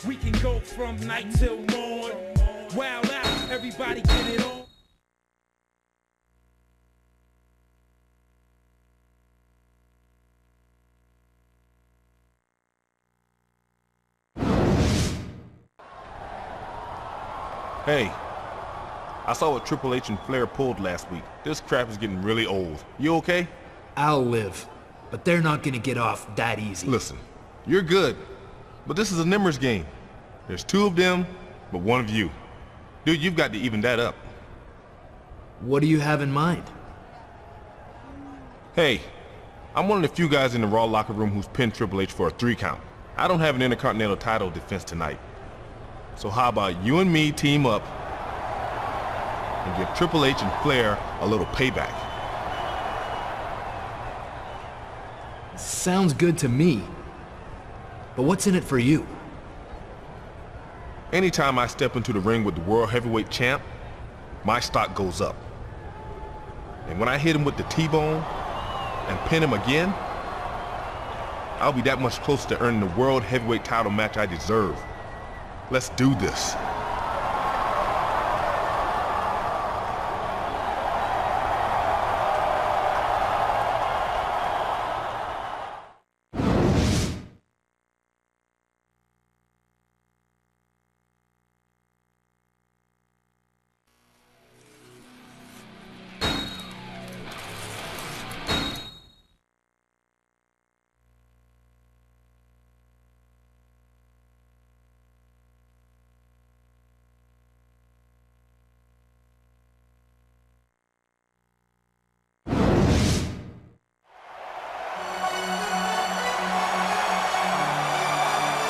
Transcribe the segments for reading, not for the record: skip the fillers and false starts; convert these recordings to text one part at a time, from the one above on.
We can go from night till morn. Wild out, everybody get it on. Hey, I saw what Triple H and Flair pulled last week. This crap is getting really old. You okay? I'll live, but they're not gonna get off that easy. Listen, you're good, but this is a numbers game. There's two of them, but one of you. Dude, you've got to even that up. What do you have in mind? Hey, I'm one of the few guys in the Raw locker room who's pinned Triple H for a 3 count. I don't have an Intercontinental title defense tonight. So how about you and me team up and give Triple H and Flair a little payback? Sounds good to me. But what's in it for you? Anytime I step into the ring with the World Heavyweight Champ, my stock goes up. And when I hit him with the T-bone and pin him again, I'll be that much closer to earning the World Heavyweight title match I deserve. Let's do this.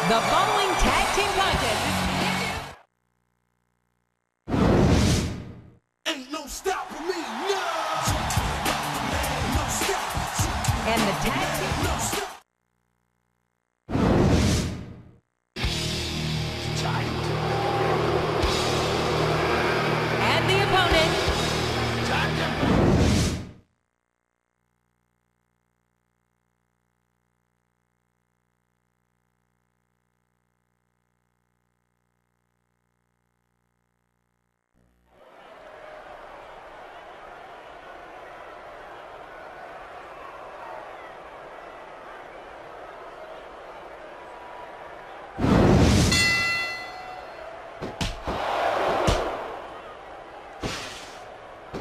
The following tag team contest Ain't no stopping me, no! No stop. and the tag team. No stop. And the opponent,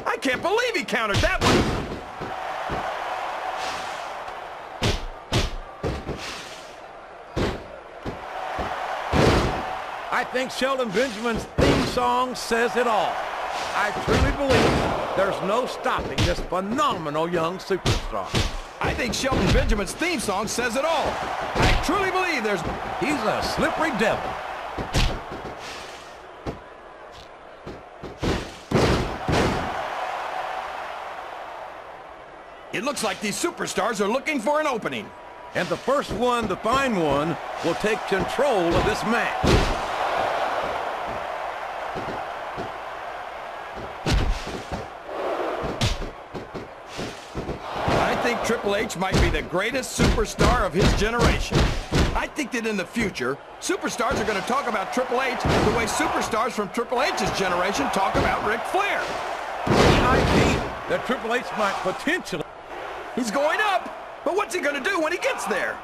I can't believe he countered that one! I think Shelton Benjamin's theme song says it all. I truly believe there's no stopping this phenomenal young superstar. I think Shelton Benjamin's theme song says it all. I truly believe He's a slippery devil. It looks like these superstars are looking for an opening. And the first one to find one will take control of this match. I think Triple H might be the greatest superstar of his generation. I think that in the future, superstars are going to talk about Triple H the way superstars from Triple H's generation talk about Ric Flair. The idea that Triple H might potentially... He's going up, but what's he going to do when he gets there?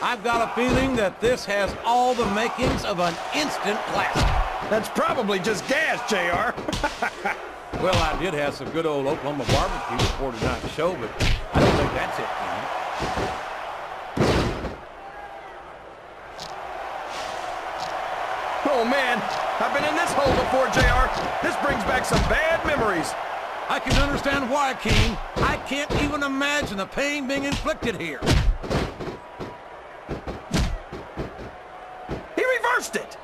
I've got a feeling that this has all the makings of an instant classic. That's probably just gas, JR. Well, I did have some good old Oklahoma barbecue before tonight's show, but I don't think that's it, Ken. Oh, man, I've been in this hole before, JR. This brings back some bad memories. I can understand why, King. I can't even imagine the pain being inflicted here. He reversed it.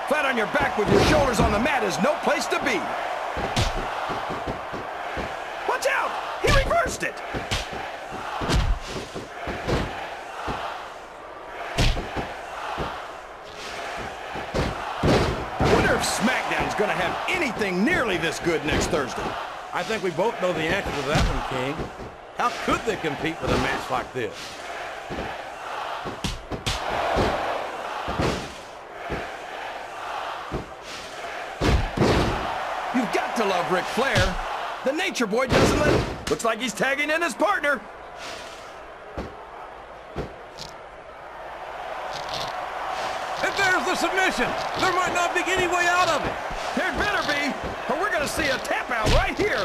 Flat on your back with your shoulders on the mat is no place to be. Watch out! He reversed it. I wonder if Smackdown's gonna have on anything nearly this good next Thursday? I think we both know the answer to that one, King. How could they compete with a match like this? You've got to love Ric Flair. The Nature Boy doesn't let... Looks like he's tagging in his partner. And there's the submission. There might not be any way out of it. There better be, or we're going to see a tap out right here.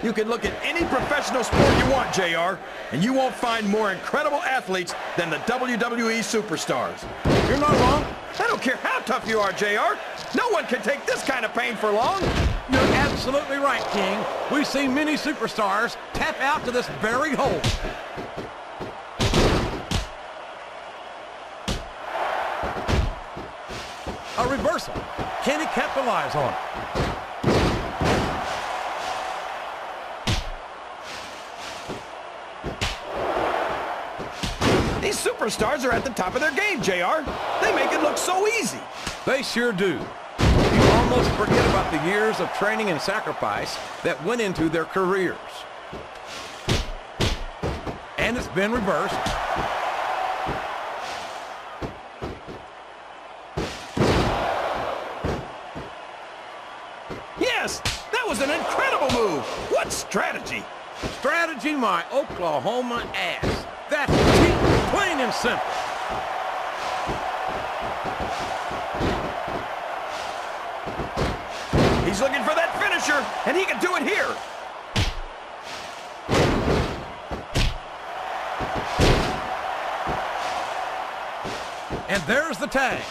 You can look at any professional sport you want, JR, and you won't find more incredible athletes than the WWE superstars. You're not wrong. I don't care how tough you are, JR. No one can take this kind of pain for long. You're absolutely right, King. We've seen many superstars tap out to this very hole. A reversal. Can he capitalize on it? These superstars are at the top of their game, JR. They make it look so easy. They sure do. You almost forget about the years of training and sacrifice that went into their careers. And it's been reversed. Yes, that was an incredible move. What strategy? Strategy, my Oklahoma ass. That's cheap, plain and simple. He's looking for that finisher, and he can do it here. And there's the tag.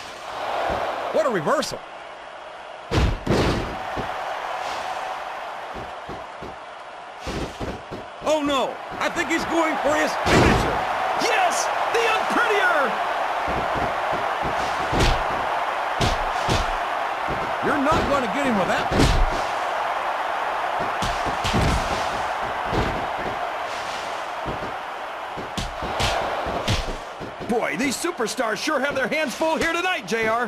What a reversal. Oh no, I think he's going for his finisher. Yes, the unprettier. You're not going to get him with that one. Boy, these superstars sure have their hands full here tonight, JR.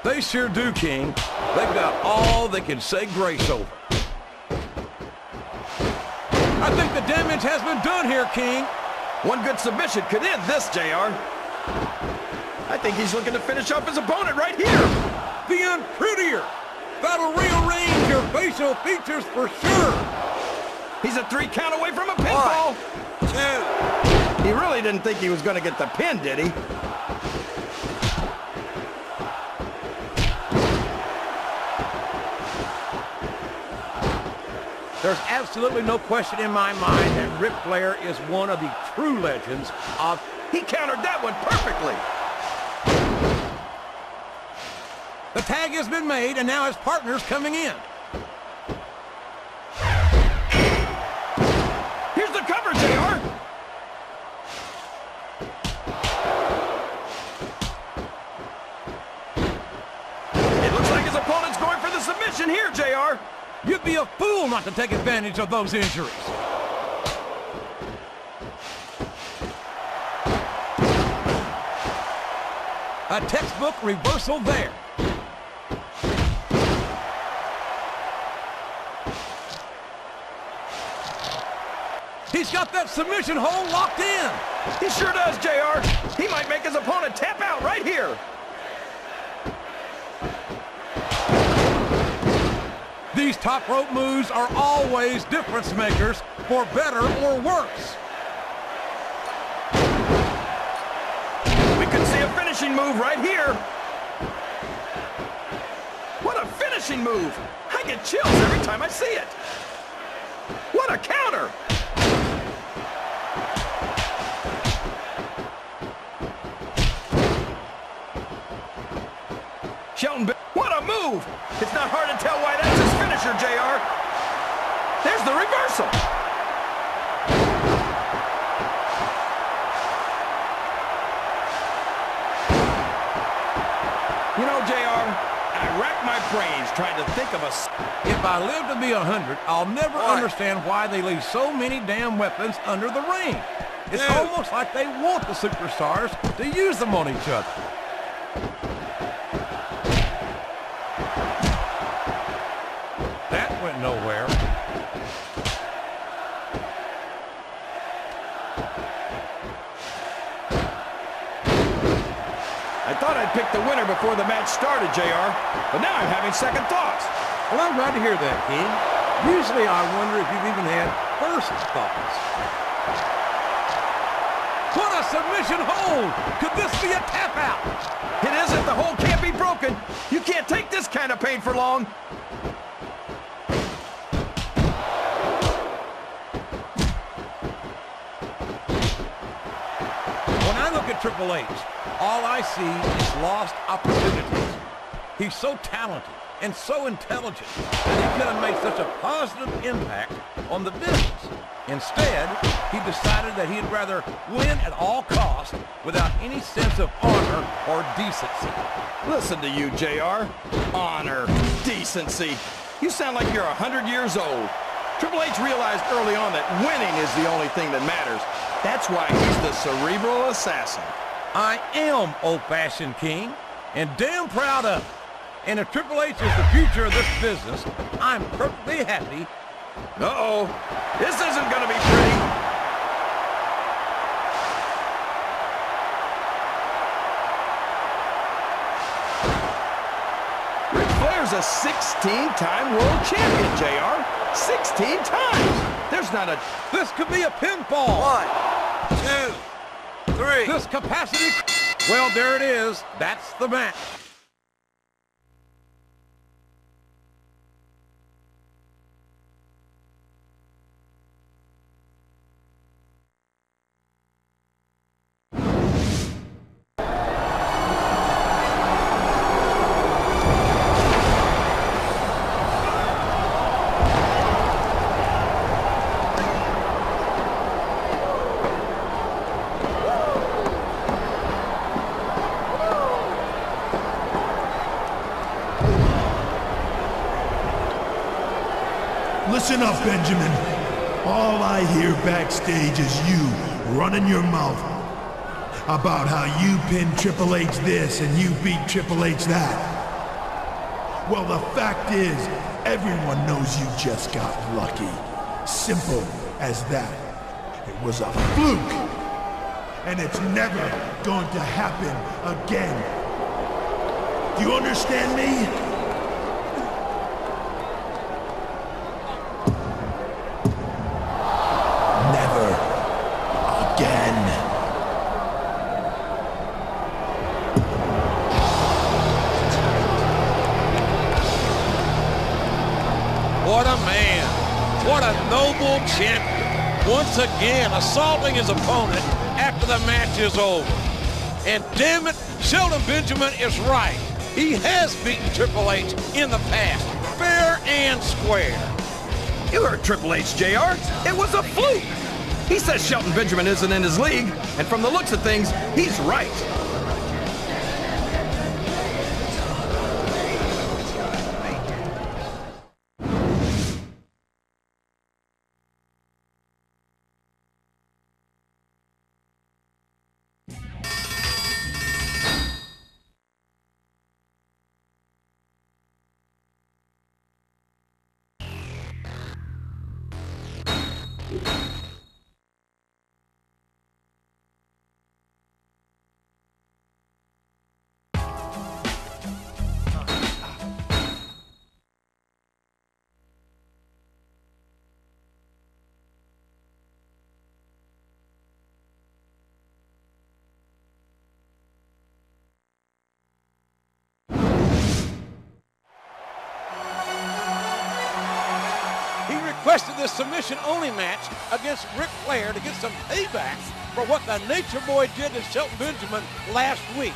They sure do, King. They've got all they can say grace over. I think the damage has been done here, King. One good submission could end this, JR. I think he's looking to finish off his opponent right here. The unprettier. That'll rearrange your facial features for sure. He's a 3 count away from a pinfall. 1, 2. He really didn't think he was going to get the pin, did he? There's absolutely no question in my mind that Ric Flair is one of the true legends of... He countered that one perfectly. The tag has been made, and now his partner's coming in. Here's the cover, JR. It looks like his opponent's going for the submission here, JR. You'd be a fool not to take advantage of those injuries. A textbook reversal there. He's got that submission hold locked in. He sure does, JR. He might make his opponent tap out right here. These top rope moves are always difference makers, for better or worse. We could see a finishing move right here. What a finishing move. I get chills every time I see it. What a counter. Shelton, what a move! It's not hard to tell why that's his finisher, JR. There's the reversal. You know, JR, I rack my brains trying to think of a... If I live to be 100, I'll never understand why they leave so many damn weapons under the ring. It's almost like they want the superstars to use them on each other. That went nowhere. I thought I'd pick the winner before the match started, JR, but now I'm having second thoughts. Well, I'm glad to hear that, King. Usually I wonder if you've even had first thoughts. What a submission hold! Could this be a tap out? It isn't. The hold can't be broken. You can't take this kind of pain for long. When I look at Triple H, all I see is lost opportunities. He's so talented and so intelligent that he could have made such a positive impact on the business. Instead, he decided that he'd rather win at all costs without any sense of honor or decency. Listen to you, JR. Honor, decency. You sound like you're 100 years old. Triple H realized early on that winning is the only thing that matters. That's why he's the cerebral assassin. I am old-fashioned, King, and damn proud of it. And if Triple H is the future of this business, I'm perfectly happy. Uh-oh. This isn't going to be pretty. Ric Flair's a 16-time world champion, JR. 16 times. There's not a... This could be a pinfall. 1, 2, 3. This capacity... Well, there it is. That's the match. Listen up, Benjamin. All I hear backstage is you running your mouth about how you pinned Triple H this and you beat Triple H that. Well, the fact is, everyone knows you just got lucky. Simple as that. It was a fluke. And it's never going to happen again. Do you understand me? What a man. What a noble champion. Once again, assaulting his opponent after the match is over. And damn it, Shelton Benjamin is right. He has beaten Triple H in the past, fair and square. You heard Triple H, JR. It was a fluke. He says Shelton Benjamin isn't in his league, and from the looks of things, he's right. Requested this submission-only match against Ric Flair to get some payback for what the Nature Boy did to Shelton Benjamin last week.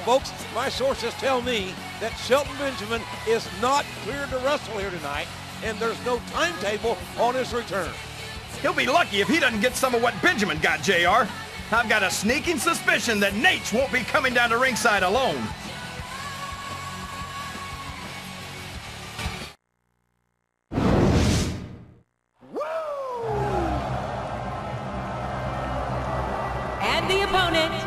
Folks, my sources tell me that Shelton Benjamin is not cleared to wrestle here tonight, and there's no timetable on his return. He'll be lucky if he doesn't get some of what Benjamin got, JR. I've got a sneaking suspicion that Nate won't be coming down to ringside alone. opponent.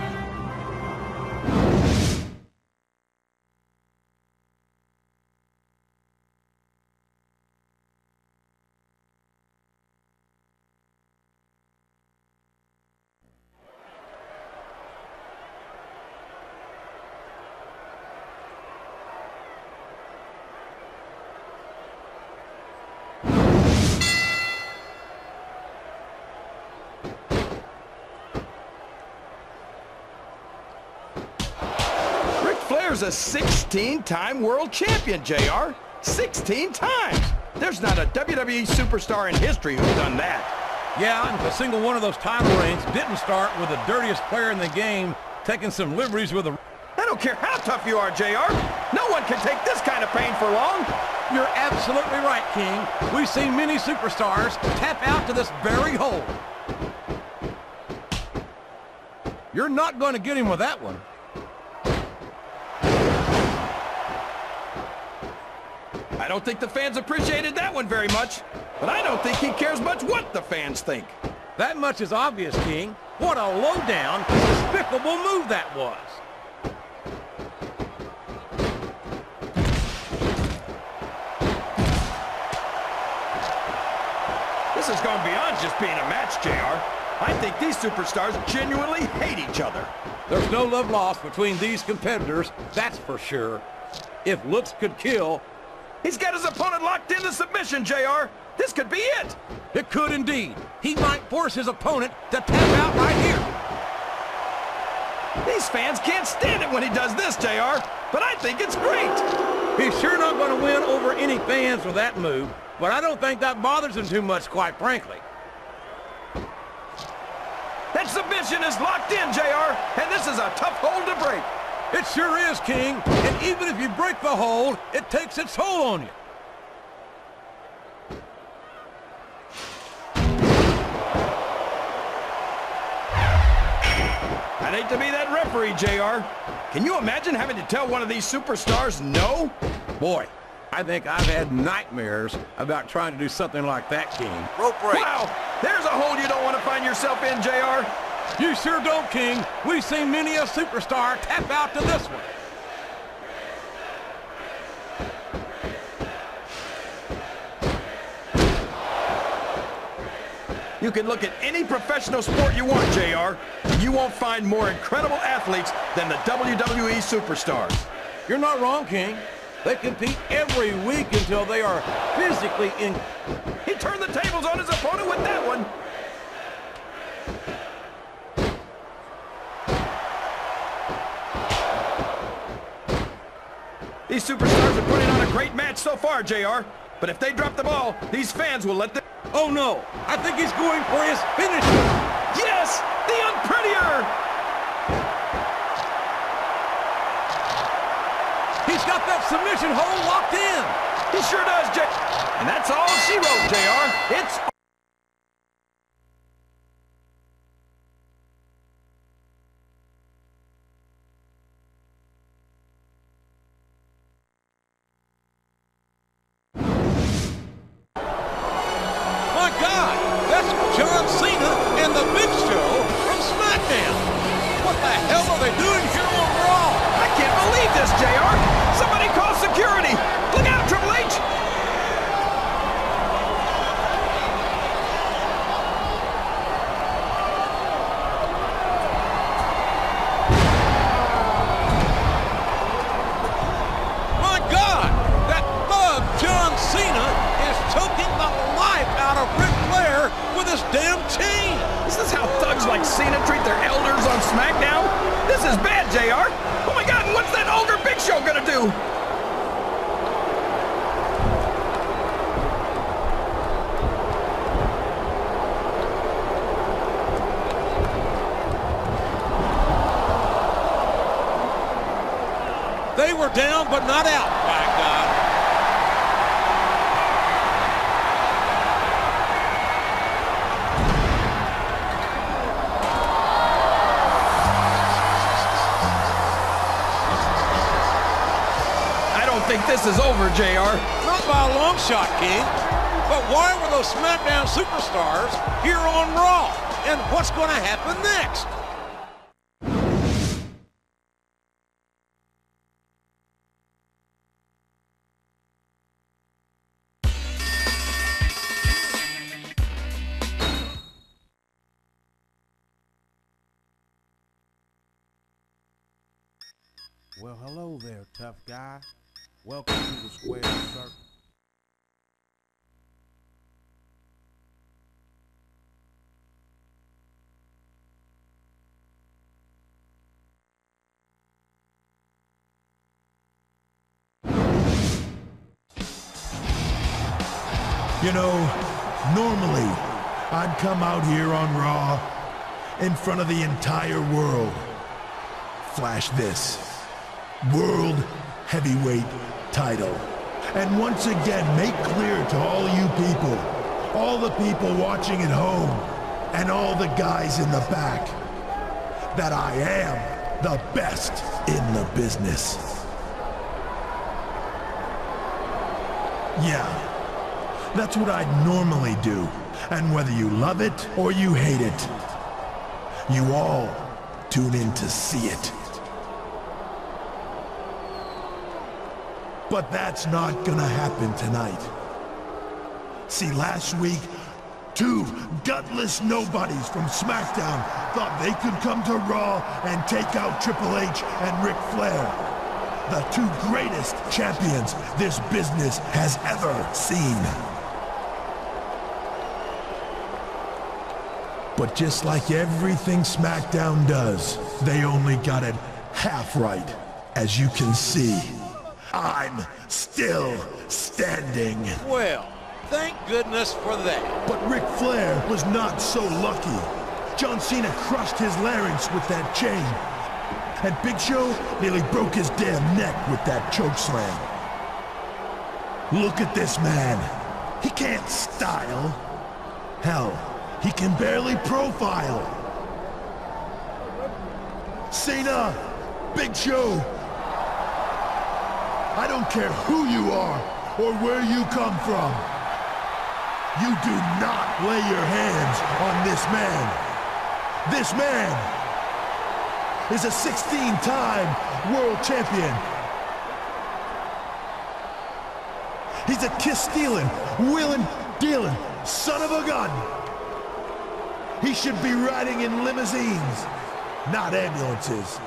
Flair's a 16-time world champion, JR. 16 times. There's not a WWE superstar in history who's done that. Yeah, and if a single one of those title reigns didn't start with the dirtiest player in the game taking some liberties with a... I don't care how tough you are, JR. No one can take this kind of pain for long. You're absolutely right, King. We've seen many superstars tap out to this very hole. You're not going to get him with that one. I don't think the fans appreciated that one very much, but I don't think he cares much what the fans think. That much is obvious, King. What a low-down, despicable move that was. This has gone beyond just being a match, JR. I think these superstars genuinely hate each other. There's no love lost between these competitors, that's for sure. If looks could kill... He's got his opponent locked into submission, JR. This could be it. It could indeed. He might force his opponent to tap out right here. These fans can't stand it when he does this, JR, but I think it's great. He's sure not going to win over any fans with that move, but I don't think that bothers him too much, quite frankly. That submission is locked in, JR, and this is a tough hold to break. It sure is, King. And even if you break the hold, it takes its toll on you. I'd hate to be that referee, JR. Can you imagine having to tell one of these superstars no? Boy, I think I've had nightmares about trying to do something like that, King. Rope break. Wow, there's a hole you don't want to find yourself in, JR. You sure don't, King. We've seen many a superstar tap out to this one. You can look at any professional sport you want, JR, and you won't find more incredible athletes than the WWE superstars. You're not wrong, King. They compete every week until they are physically in... He turned the tables on his opponent with that one. These superstars are putting on a great match so far, JR. But if they drop the ball, these fans will let them... Oh, no. I think he's going for his finisher. Yes! The unprettier! He's got that submission hold locked in. He sure does, And that's all she wrote, JR. It's... My God, that's John Cena and the Big Show from Smackdown. What the hell are they doing here on Raw? I can't believe this, JR. Somebody call security. Look out, Triple H. My God, that bug John Cena is choking the life out of Ric Flair with his damn chain. Is this how thugs like Cena treat their elders on SmackDown? This is bad, JR. Oh my God, what's that ogre Big Show gonna do? They were down, but not out, by God. I don't think this is over, JR. Not by a long shot, King. But why were those SmackDown superstars here on Raw? And what's going to happen next? Well, hello there, tough guy. Welcome to the square circle. You know, normally, I'd come out here on Raw in front of the entire world. Flash this. World Heavyweight title. And once again, make clear to all you people, all the people watching at home, and all the guys in the back, that I am the best in the business. Yeah. That's what I'd normally do. And whether you love it or you hate it, you all tune in to see it. But that's not gonna happen tonight. See, last week, two gutless nobodies from SmackDown thought they could come to Raw and take out Triple H and Ric Flair, the two greatest champions this business has ever seen. But just like everything SmackDown does, they only got it half right. As you can see, I'm still standing. Well, thank goodness for that. But Ric Flair was not so lucky. John Cena crushed his larynx with that chain. And Big Show nearly broke his damn neck with that chokeslam. Look at this man. He can't style. Hell, he can barely profile. Cena, Big Show, I don't care who you are or where you come from. You do not lay your hands on this man. This man is a 16-time world champion. He's a kiss-stealing, wheeling-dealing son of a gun. He should be riding in limousines, not ambulances.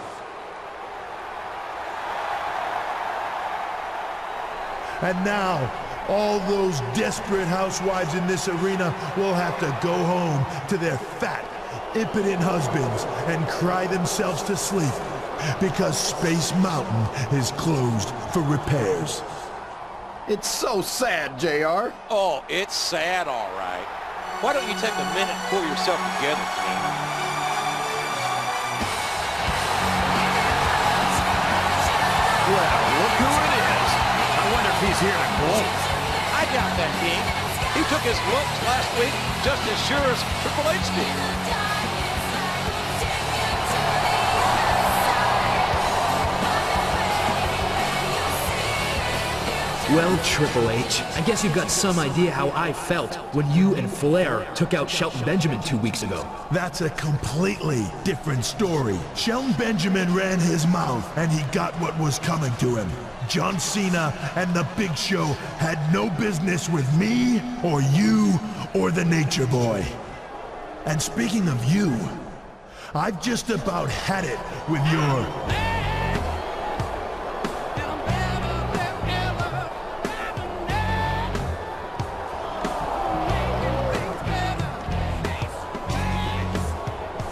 And now, all those desperate housewives in this arena will have to go home to their fat, impotent husbands and cry themselves to sleep because Space Mountain is closed for repairs. It's so sad, JR. Oh, it's sad, all right. Why don't you take a minute and pull yourself together, King? Well, look who it is. I wonder if he's here to gloat. I got that, King. He took his lumps last week just as sure as Triple H did. Well, Triple H, I guess you've got some idea how I felt when you and Flair took out Shelton Benjamin 2 weeks ago. That's a completely different story. Shelton Benjamin ran his mouth and he got what was coming to him. John Cena and the Big Show had no business with me or you or the Nature Boy. And speaking of you, I've just about had it with your...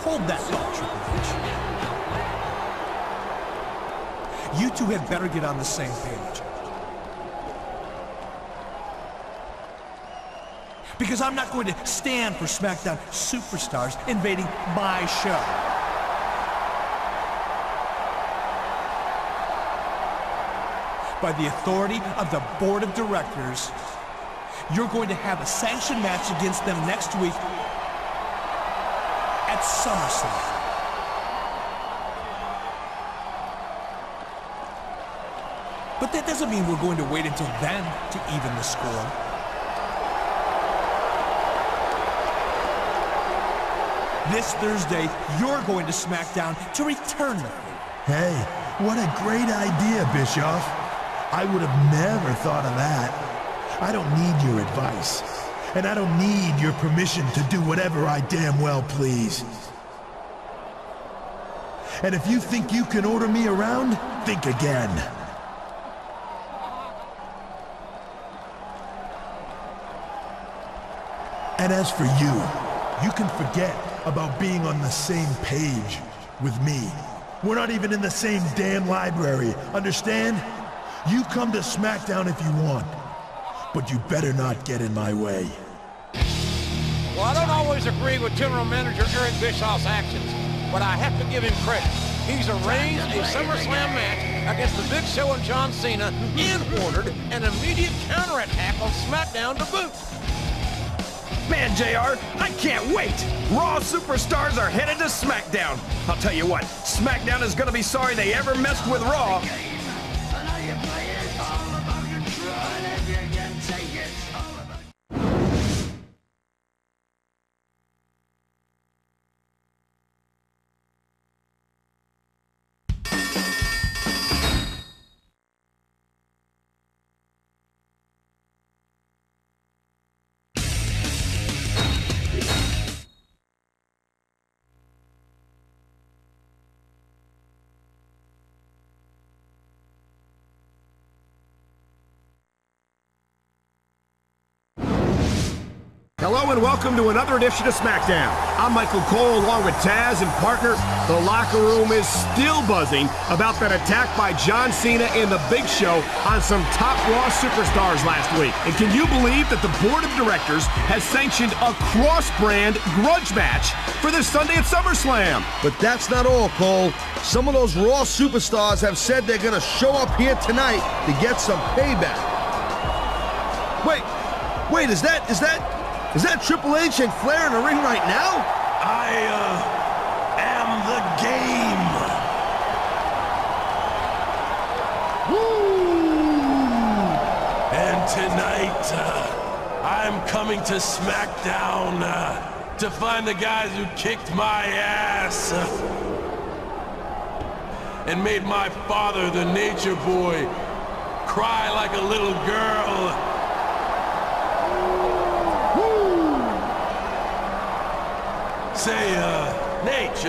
Hold that thought, Triple H. You two had better get on the same page. Because I'm not going to stand for SmackDown superstars invading my show. By the authority of the board of directors, you're going to have a sanctioned match against them next week at SummerSlam. But that doesn't mean we're going to wait until then to even the score. This Thursday, you're going to SmackDown to return the favor. Hey, what a great idea, Bischoff. I would have never thought of that. I don't need your advice. And I don't need your permission to do whatever I damn well please. And if you think you can order me around, think again. And as for you, you can forget about being on the same page with me. We're not even in the same damn library, understand? You come to SmackDown if you want, but you better not get in my way. Well, I don't always agree with General Manager Eric Bischoff's actions, but I have to give him credit. He's arranged a SummerSlam match against The Big Show and John Cena and ordered an immediate counterattack on SmackDown to boot. Man, JR, I can't wait! Raw superstars are headed to SmackDown. I'll tell you what, SmackDown is gonna be sorry they ever messed with Raw. Hello and welcome to another edition of SmackDown. I'm Michael Cole along with Taz and partner. The locker room is still buzzing about that attack by John Cena and The Big Show on some top Raw superstars last week. And can you believe that the board of directors has sanctioned a cross-brand grudge match for this Sunday at SummerSlam? But that's not all, Cole. Some of those Raw superstars have said they're gonna show up here tonight to get some payback. Wait, is that Triple H and Flair in the ring right now? I am the game. Woo! And tonight, I'm coming to SmackDown to find the guys who kicked my ass and made my father, the Nature Boy, cry like a little girl. Say, Nate,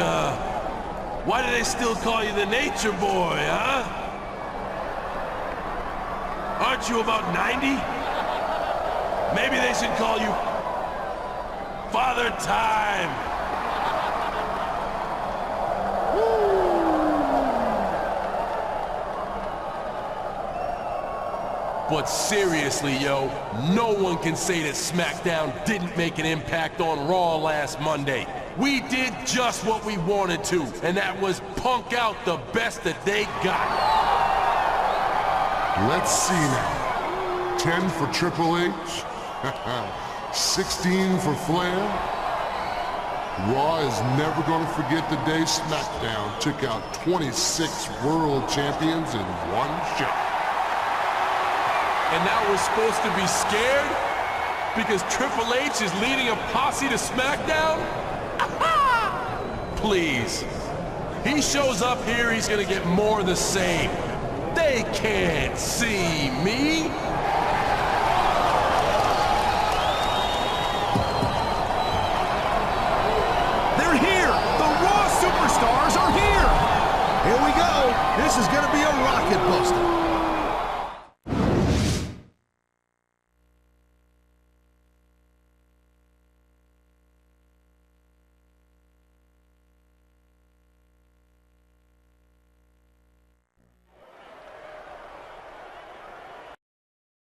why do they still call you the Nature Boy, huh? Aren't you about 90? Maybe they should call you Father Time. But seriously, yo, no one can say that SmackDown didn't make an impact on Raw last Monday. We did just what we wanted to, and that was punk out the best that they got. Let's see now. 10 for Triple H, 16 for Flair. Raw is never going to forget the day SmackDown took out 26 world champions in one shot. And now we're supposed to be scared because Triple H is leading a posse to SmackDown? Please. He shows up here, he's gonna get more of the same. They can't see me. They're here! The Raw superstars are here! Here we go. This is gonna be a rocket buster.